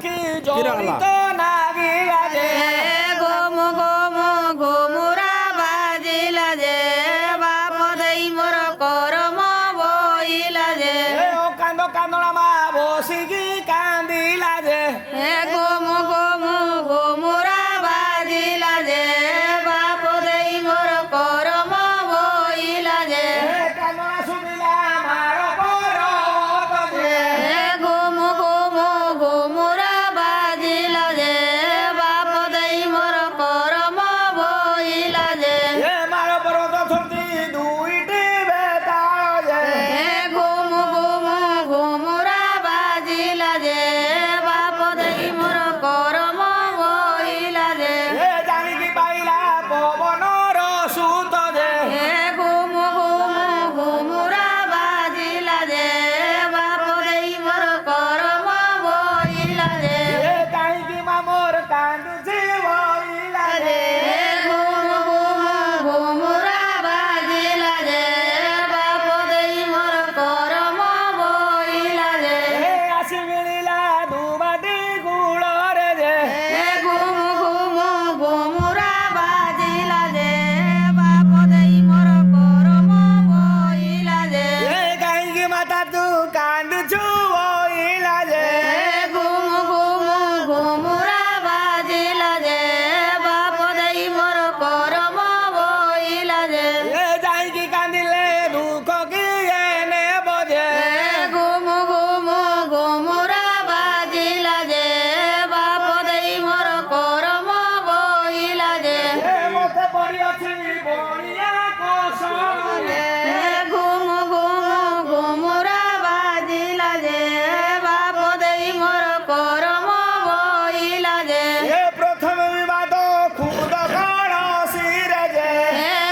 দুঃখী জড়িত নাগিলা যে ঘুম ঘুম ঘুমুরা বাজিলা যে বাপ দেই মোর করম বইলা যে ও কান্দ কান্দনা মা বসিকি কান্দিলা যে ঘুম ঘুম ঘুমুরা বাজিলা যে বাপ দেই মোর করম বইলা যে কান্দনা শুনিলা মার পরত যে ঘুম ঘুম ঘুমুরা বাজিলা যে বাপ দেই মোর করম বইলা যে মার পরত ছুটি দুইটি বেতাল যে ঘুম ঘুম ঘুমুরা বাজিলা যে বাপ দেই মোর করম বইলা যে জানিকি পাইলা পবনর সুত যে ঘুম ঘুম ঘুমুরা বাজিলা যে বাপ দেই মোর করম বইলা যে কাহিকি মামর কান্দুছি বইলা যে ঘুম ঘুম ঘুমুরা বাজিলা যে বাপ দেই মোর করম বইলা যে আসি মিলিলা দুবাটি গুড়রে যে ঘুম ঘুম ঘুমুরা বাজিলা যে বাপ দেই মোর করম বইলা যে কাহিকি মাতা তু কান্দুছু বইলা যে ঘুম ঘুম ঘুমুরা বাজিলা যে বাপ দেই মোর করম বইলা যে যাইকি কান্দিলে দুঃখ কি এনে বজে ঘুম ঘুম ঘুমুরা বাজিলা যে বাপ দেই মোর করম বইলা যে মতে পড়িয়াছি বড়িয়া কসরে ঘুম ঘুম ঘুমুরা বাজিলা যে বাপ দেই মোর করম বইলা যে প্রথম বিবাদ খুদ কলসিরে যে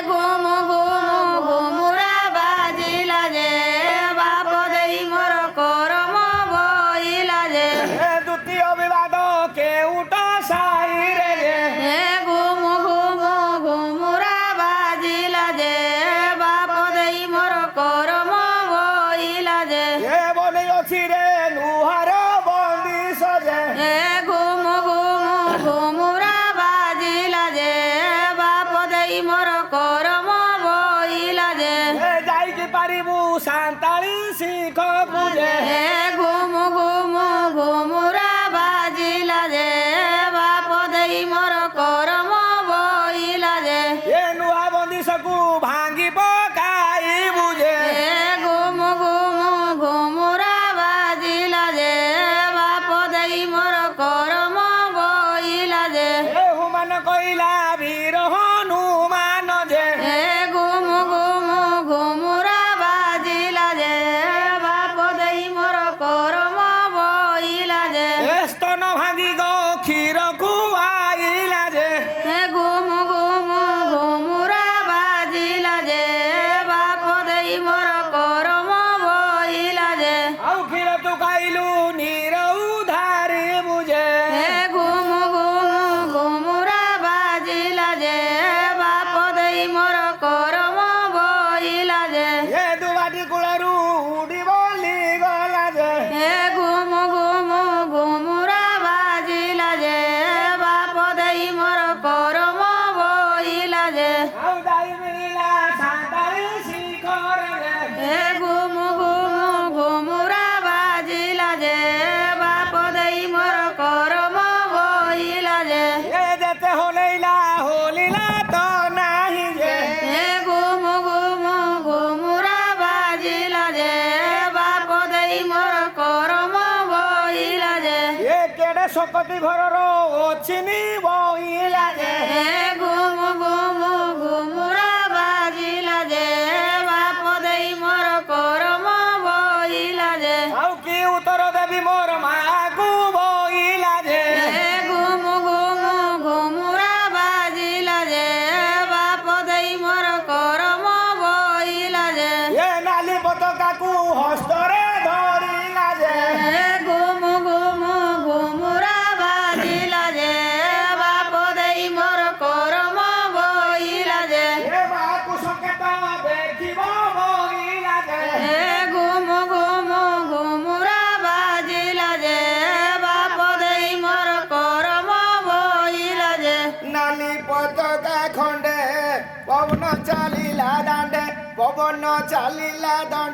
ঘুম ঘুম ঘুমুরা বাজিলা যে বাপ দেই মোর করম বইলা যে দ্বিতীয় বিবাদ কেউট সাইরে যে ঘুম ঘুম ঘুমুরা বাজিলা যে বাপ দেই মোর করম বইলা যে বলে অছি রে নুহার বন্দি সজে ঘুম ঘুম ঘুমুরা বাজিলা যে বাপ দেই মোর করম বইলা যে যাইকি পারিবু সান্তালি শিখ বুঝে ঘুম ঘুম ঘুমুরা বাজিলা যে বাপ দেই মোর করম বইলা যে নুহা বন্দি সকু ভাঙ্গি পকাই বুঝে ঘুম ঘুম ঘুমুরা বাজিলা যে বাপ দেই মোর করম বইলা যে হুমান কইলা বীর হনুমান যে ঘুম ঘুম ঘুমুরা বাজিলা যে বাপ দেই মোর করম বইলা যে স্তন ভাঙ্গি গো ক্ষীর খুয়াইলা যে ঘুম ঘুম ঘুমুরা বাজিলা যে বাপ দেই মোর করম বইলা যে আউ ক্ষীর তু খাইলু নির উধারি বুঝে ঘুম ঘুম ঘুমুরা বাজিলা যে বাপ দেই মোর করম বইলা যে দুবাটি কুলরু উডি বলি গলা যে ঘুম ঘুম ঘুমুরা বাজিলা যে বাপ দেই মোর করম বইলা যে আউ দাই মিলা সান্তালি শিখর যে ঘুম ঘুম ঘুমুরা বাজিলা যে বাপ দেই মোর করম বইলা যে যেতে হলেইলা হলিলা তো নাহি যে ঘুম ঘুম ঘুমুরা বাজিলা যে বাপ দেই মোর করম বইলা যে কেড়ে শকতি ঘরর অছিনি বইলা যে ঘুম ঘুম ঘুমুরা বাজিলা যে বাপ দেই মোর করম বইলা যে আউ কি উত্তর দেবি মোর মাগু বইলা যে ঘুম ঘুম ঘুমুরা বাজিলা যে বাপ দেই মোর করম বইলা যে নালি পতাকাকু হস্তরে ধরিলা যে ঘুম ঘুম ঘুমুরা বাজিলা যে বাপ দেই মোর পতাকা খণ্ডে পবন চালিলা দাণ্ডে পবন চালিলা দণ্ডে